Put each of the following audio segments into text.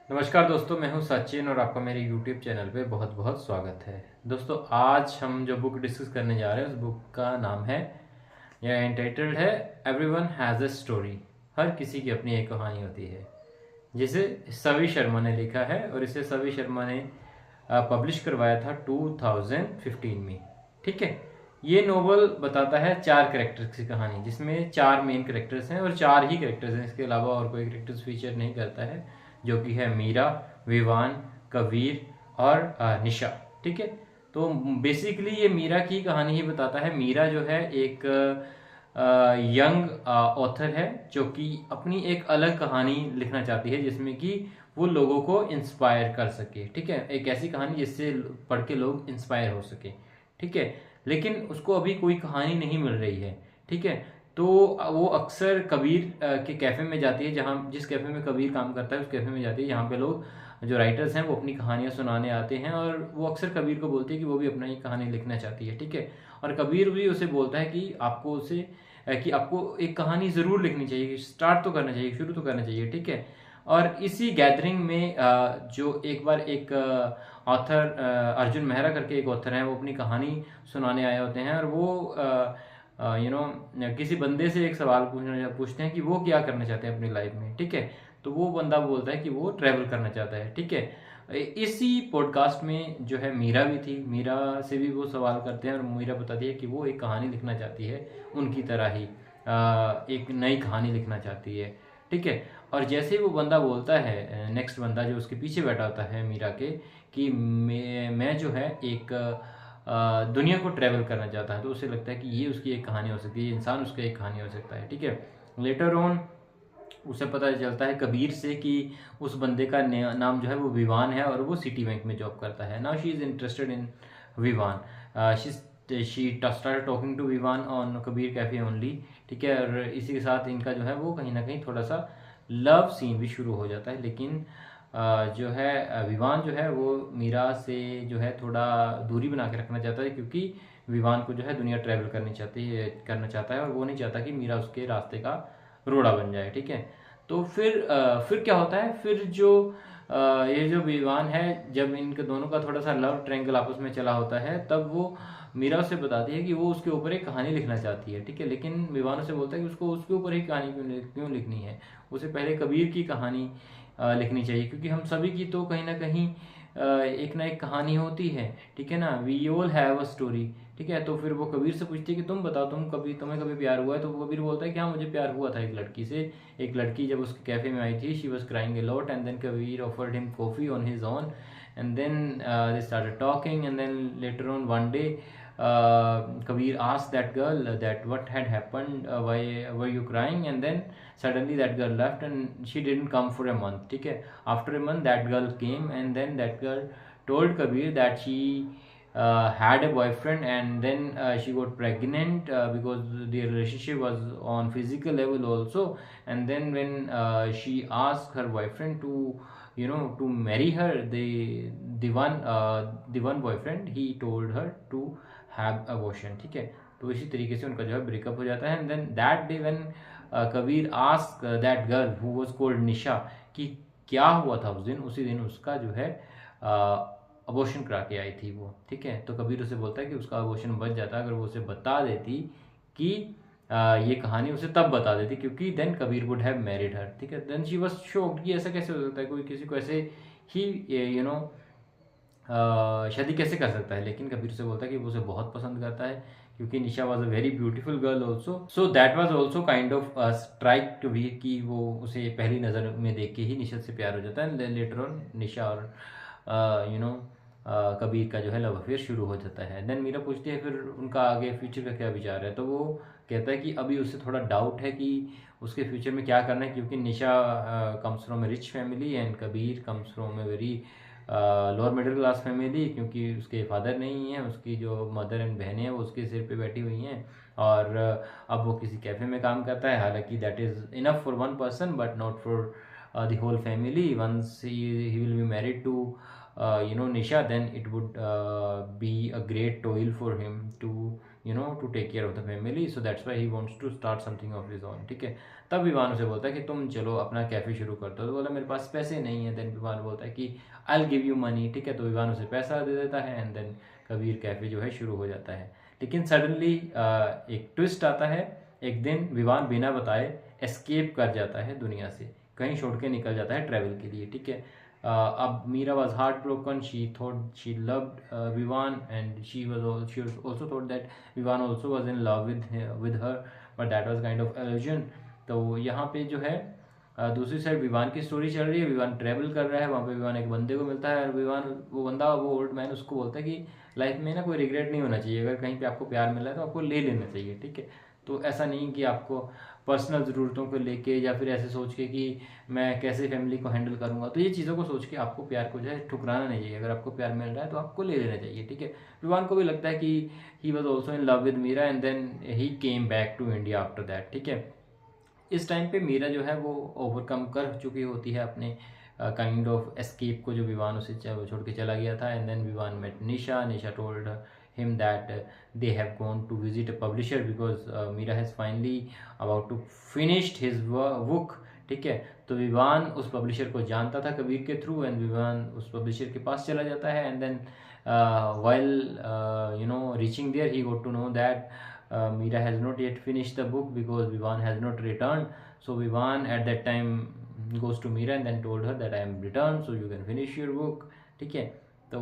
नमस्कार दोस्तों, मैं हूं सचिन और आपका मेरे YouTube चैनल पे बहुत बहुत स्वागत है। दोस्तों, आज हम जो बुक डिस्कस करने जा रहे हैं उस बुक का नाम है या इंटाइटल्ड है एवरीवन हैज़ अ स्टोरी। हर किसी की अपनी एक कहानी होती है, जिसे सवी शर्मा ने लिखा है और इसे सवी शर्मा ने पब्लिश करवाया था 2015 में। ठीक है, ये नोवेल बताता है चार कैरेक्टर्स की कहानी, जिसमें चार मेन कैरेक्टर्स हैं और चार ही कैरेक्टर्स हैं, इसके अलावा और कोई कैरेक्टर्स फीचर नहीं करता है, जो कि है मीरा, विवान, कबीर और निशा। ठीक है, तो बेसिकली ये मीरा की कहानी ही बताता है। मीरा जो है एक यंग ऑथर है जो कि अपनी एक अलग कहानी लिखना चाहती है, जिसमें कि वो लोगों को इंस्पायर कर सके। ठीक है, एक ऐसी कहानी जिससे पढ़ के लोग इंस्पायर हो सके। ठीक है, लेकिन उसको अभी कोई कहानी नहीं मिल रही है। ठीक है, तो वो अक्सर कबीर के कैफ़े में जाती है, जहाँ जिस कैफ़े में कबीर काम करता है उस कैफ़े में जाती है, जहाँ पे लोग जो राइटर्स हैं वो अपनी कहानियाँ सुनाने आते हैं, और वो अक्सर कबीर को बोलती है कि वो भी अपना ही कहानी लिखना चाहती है। ठीक है, और कबीर भी उसे बोलता है कि आपको एक कहानी ज़रूर लिखनी चाहिए, स्टार्ट तो करना चाहिए, शुरू तो करना चाहिए। ठीक है, और इसी गैदरिंग में जो एक बार एक ऑथर अर्जुन मेहरा करके एक ऑथर हैं, वो अपनी कहानी सुनाने आए होते हैं, और वो किसी बंदे से एक सवाल पूछते हैं कि वो क्या करना चाहते हैं अपनी लाइफ में। ठीक है, तो वो बंदा बोलता है कि वो ट्रैवल करना चाहता है। ठीक है, इसी पॉडकास्ट में जो है मीरा भी थी, मीरा से भी वो सवाल करते हैं और मीरा बताती है कि वो एक कहानी लिखना चाहती है, उनकी तरह ही एक नई कहानी लिखना चाहती है। ठीक है, और जैसे ही वो बंदा बोलता है, नेक्स्ट बंदा जो उसके पीछे बैठा होता है मीरा के, कि मैं जो है एक दुनिया को ट्रैवल करना चाहता है, तो उसे लगता है कि ये उसकी एक कहानी हो सकती है, ये इंसान उसकी एक कहानी हो सकता है। ठीक है, लेटर ऑन उसे पता चलता है कबीर से कि उस बंदे का नाम जो है वो विवान है और वो सिटी बैंक में जॉब करता है। Now she is interested in Vivan. She start talking to Vivan on Kabir cafe only. ठीक है, और इसी के साथ इनका जो है वो कहीं ना कहीं थोड़ा सा लव सीन भी शुरू हो जाता है, लेकिन जो है विवान जो है वो मीरा से जो है थोड़ा दूरी बना के रखना चाहता है, क्योंकि विवान को जो है दुनिया ट्रैवल करना चाहता है, और वो नहीं चाहता कि मीरा उसके रास्ते का रोड़ा बन जाए। ठीक है, तो फिर क्या होता है, फिर जो ये जो विवान है, जब इनके दोनों का थोड़ा सा लव ट्रायंगल आपस में चला होता है, तब वो मीरा से बताती है कि वो उसके ऊपर एक कहानी लिखना चाहती है। ठीक है, लेकिन विवान से बोलता है कि उसको उसके ऊपर ही कहानी क्यों लिखनी है, उसे पहले कबीर की कहानी लिखनी चाहिए, क्योंकि हम सभी की तो कहीं ना कहीं एक ना एक कहानी होती है। ठीक है ना, we all have a story. ठीक है, तो फिर वो कबीर से पूछती है कि तुम बताओ, तुम्हें कभी प्यार हुआ है? तो वो कबीर बोलता है कि हाँ, मुझे प्यार हुआ था एक लड़की से। एक लड़की जब उसके कैफे में आई थी, she was crying a lot, and then Kabir offered him coffee on his own, and then they started talking, and then later on one day Kabir asked that girl that what had happened, why were you crying, and then suddenly that girl left and she didn't come for a month. ठीक है, after a month that girl came, and then that girl told Kabir that she had a boyfriend, and then she got pregnant because their relationship was on physical level also. And then when she asked her boyfriend to marry her, the one boyfriend, he told her to have abortion. ठीक है, तो इसी तरीके से उनका जो है breakup हो जाता है। And then that day when Kabir ask that girl who was called Nisha कि क्या हुआ था उस दिन, उसी दिन उसका जो है अबॉर्शन करा के आई थी वो। ठीक है, तो कबीर उसे बोलता है कि उसका अबॉर्शन बच जाता अगर वो उसे बता देती कि ये कहानी उसे तब बता देती, क्योंकि then Kabir would have married her. ठीक है, देन शी वाज शॉक्ड कि ऐसा कैसे हो सकता है, कोई किसी को ऐसे ही शादी कैसे कर सकता है। लेकिन कबीर से बोलता है कि वो उसे बहुत पसंद करता है, क्योंकि Nisha was a very beautiful girl also. So that was also kind of strike to be, कि वो उसे पहली नज़र में देख के ही निशा से प्यार हो जाता है। लेटर ऑन निशा और कबीर का जो है लव अफेयर शुरू हो जाता है। देन मीरा पूछती है फिर उनका आगे फ्यूचर का क्या विचार है, तो वो कहता है कि अभी उससे थोड़ा डाउट है कि उसके फ्यूचर में क्या करना है, क्योंकि Nisha comes from a rich family and Kabir comes from a very lower middle class family, क्योंकि उसके फादर नहीं हैं, उसकी जो मदर एंड बहनें हैं वो उसके सिर पे बैठी हुई हैं, और अब वो किसी कैफ़े में काम करता है। हालांकि that is enough for one person but not for the whole family. Once he will be married to Nisha, then it would be a great toil for him to to take care of the family. So that's why he wants to start something of his own. ठीक है, तब विवान उसे बोलता है कि तुम चलो अपना कैफे शुरू कर दो। तो बोला मेरे पास पैसे नहीं है। देन विवान बोलता है कि I will give you money. ठीक है, तो विवान उसे पैसा दे देता है एंड देन कबीर कैफे जो है शुरू हो जाता है। लेकिन सडनली एक ट्विस्ट आता है। एक दिन विवान बिना बताए एस्केप कर जाता है दुनिया से, कहीं छोड़ के निकल जाता है ट्रैवल के लिए। ठीक है, अब Meera was heart broken, she thought she loved Vivaan and she also thought that Vivaan also was in love with her, but that was kind of illusion। तो यहाँ पे जो है दूसरी साइड विवान की स्टोरी चल रही है। विवान ट्रैवल कर रहा है, वहाँ पे विवान एक बंदे को मिलता है और विवान वो बंदा वो ओल्ड मैन उसको बोलता है कि लाइफ में ना कोई रिग्रेट नहीं होना चाहिए, अगर कहीं पे आपको प्यार मिला है तो आपको ले लेना चाहिए। ठीक है, तो ऐसा नहीं कि आपको पर्सनल ज़रूरतों को लेके या फिर ऐसे सोच के कि मैं कैसे फैमिली को हैंडल करूँगा, तो ये चीज़ों को सोच के आपको प्यार को जो है ठुकराना नहीं चाहिए। अगर आपको प्यार मिल रहा है तो आपको ले लेना चाहिए। ठीक है, विवान को भी लगता है कि he was also in love with Meera and then he came back to India after that. ठीक है, इस टाइम पे मीरा जो है वो ओवरकम कर चुकी होती है अपने काइंड ऑफ एस्केप को, जो विवान उसे छोड़ के चला गया था। And then Vivaan met Nisha. Nisha told him that they have gone to visit a publisher because Mira has finally about to finished his book। ठीक है, तो विवान उस पब्लिशर को जानता था कबीर के थ्रू एंड विवान उस पब्लिशर के पास चला जाता है। And then while reaching there he got to know that Mira has not yet finished the book because Vivan has not returned। So Vivan at that time goes to Mira and then told her that I am returned so you can finish your book। ठीक है, तो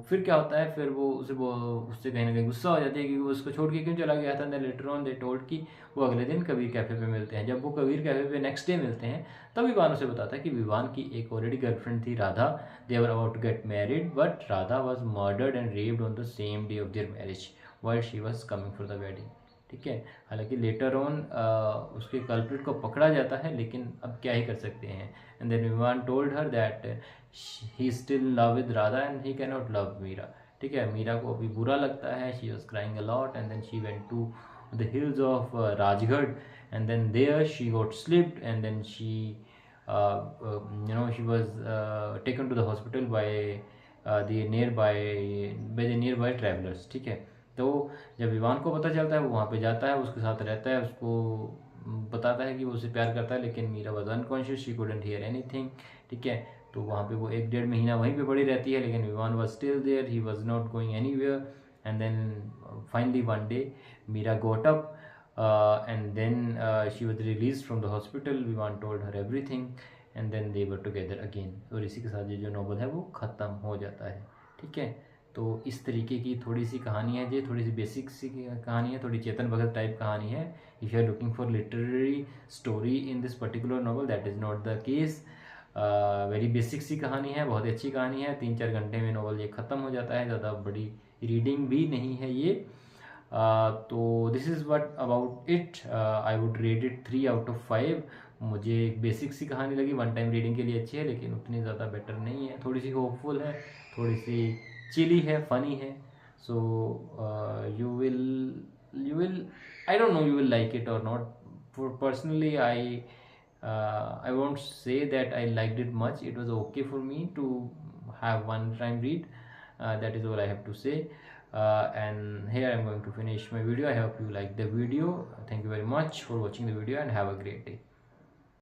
फिर क्या होता है, फिर वो उससे कहीं ना कहीं गुस्सा हो जाती है कि वो उसको छोड़ के क्यों चला गया था। Then later on they told कि वो अगले दिन कबीर कैफ़े पे मिलते हैं। जब वो कबीर कैफ़े पे नेक्स्ट डे मिलते हैं तब विवान उसे बताता है कि विवान की एक ऑलरेडी गर्लफ्रेंड थी Radha, they were about to get married but Radha was murdered and raped on the same day of their marriage while she was coming for the wedding. ठीक है, हालांकि लेटर ऑन उसके कल्प्रिट को पकड़ा जाता है, लेकिन अब क्या ही कर सकते हैं। And then Vivaan told her that he still love with Radha and he can not love Meera. ठीक है, मीरा को अभी बुरा लगता है, she was crying a lot and then she went to the hills of Rajgarh and then there she got slipped and then she she was taken to the hospital by the nearby travelers। ठीक है, तो जब विवान को पता चलता है वो वहाँ पे जाता है, उसके साथ रहता है, उसको बताता है कि वो उसे प्यार करता है, लेकिन Meera was unconscious, she couldn't hear anything. ठीक है, तो वहाँ पे वो 1-1.5 महीना वहीं पे पड़ी रहती है, लेकिन Vivaan was still there, he was not going anywhere. And then finally one day Meera got up and then she was released from the hospital। Vivaan told her everything and then they were together again। और इसी के साथ ये जो novel है वो ख़त्म हो जाता है। ठीक है, तो इस तरीके की थोड़ी सी कहानी है, ये थोड़ी सी बेसिक सी कहानी है, थोड़ी चेतन भगत टाइप कहानी है। If you are looking for literary story in this particular novel that is not the case. Very basic सी कहानी है, बहुत अच्छी कहानी है, 3-4 घंटे में नॉवल ये ख़त्म हो जाता है, ज़्यादा बड़ी रीडिंग भी नहीं है ये। तो this is what about it, I would rate it 3 out of 5। मुझे बेसिक सी कहानी लगी, वन टाइम रीडिंग के लिए अच्छी है, लेकिन उतनी ज़्यादा बेटर नहीं है, थोड़ी सी होपफुल है, थोड़ी सी चिली है, फनी है। So you will I don't know you will like it और not. For personally I won't say that I liked it much, it was okay for me to have one time read। That is all I have to say। And here I'm going to finish my video। I hope you like the video। Thank you very much for watching the video and have a great day।